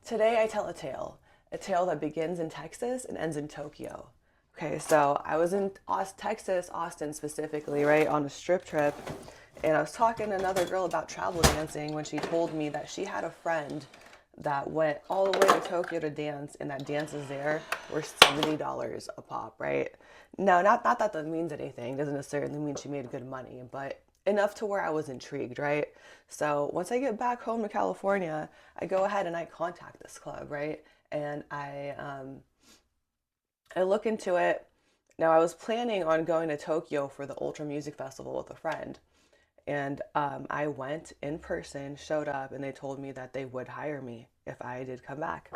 Today I tell a tale that begins in Texas and ends in Tokyo. Okay, so I was in Texas, Austin specifically, right, on a strip trip, and I was talking to another girl about travel dancing when she told me that she had a friend that went all the way to Tokyo to dance, and that dances there were $70 a pop, right? No, not that that means anything. Doesn't necessarily mean she made good money, but enough to where I was intrigued, right? So once I get back home to California, I go ahead and I contact this club, right? And I look into it. Now I was planning on going to Tokyo for the Ultra Music Festival with a friend, and I went in person, showed up, and they told me that they would hire me if I did come back.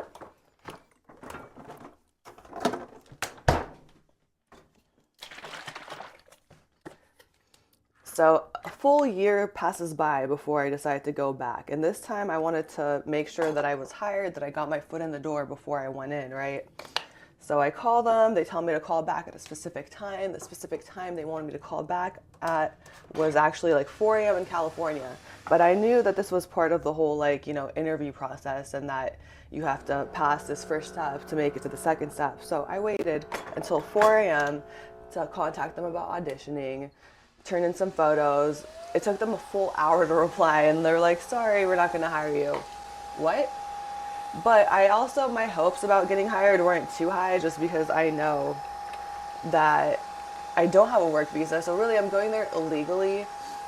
So a full year passes by before I decide to go back. And this time I wanted to make sure that I was hired, that I got my foot in the door before I went in, right? So I call them, they tell me to call back at a specific time. The specific time they wanted me to call back at was actually like 4 a.m. in California. But I knew that this was part of the whole interview process, and that you have to pass this first step to make it to the second step. So I waited until 4 a.m. to contact them about auditioning, turn in some photos. It took them a full hour to reply, and they're like, sorry, we're not going to hire you. What? But I also, my hopes about getting hired weren't too high, just because I know that I don't have a work visa. So really, I'm going there illegally.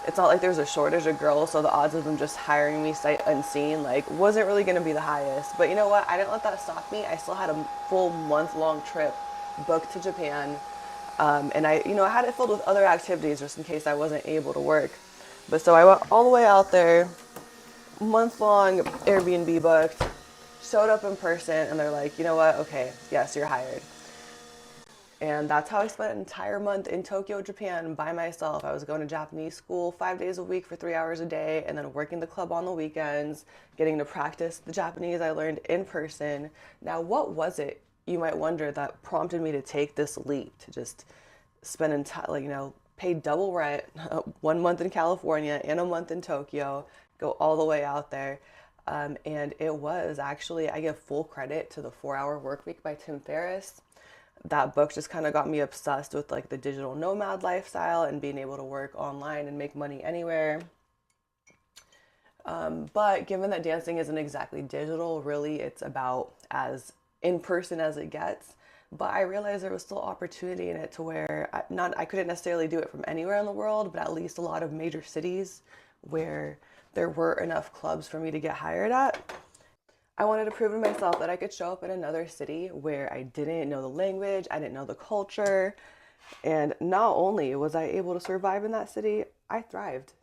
It's not like there's a shortage of girls, so the odds of them just hiring me sight unseen, like, wasn't really going to be the highest. But you know what? I didn't let that stop me. I still had a full month-long trip booked to Japan. And I had it filled with other activities just in case I wasn't able to work. But so I went all the way out there, month-long Airbnb booked, showed up in person, and they're like, you know what? Okay, yes, you're hired. And that's how I spent an entire month in Tokyo, Japan by myself. I was going to Japanese school 5 days a week for 3 hours a day, and then working the club on the weekends, getting to practice the Japanese I learned in person. Now, what was it, you might wonder, that prompted me to take this leap to just spend pay double rent, 1 month in California and a month in Tokyo, go all the way out there. And it was actually, I give full credit to The 4 Hour Work Week by Tim Ferriss. That book just kind of got me obsessed with like the digital nomad lifestyle and being able to work online and make money anywhere. But given that dancing isn't exactly digital, really it's about as in person as it gets. But I realized there was still opportunity in it to where I couldn't necessarily do it from anywhere in the world, but at least a lot of major cities where there were enough clubs for me to get hired at. I wanted to prove to myself that I could show up in another city where I didn't know the language, I didn't know the culture, and not only was I able to survive in that city, I thrived.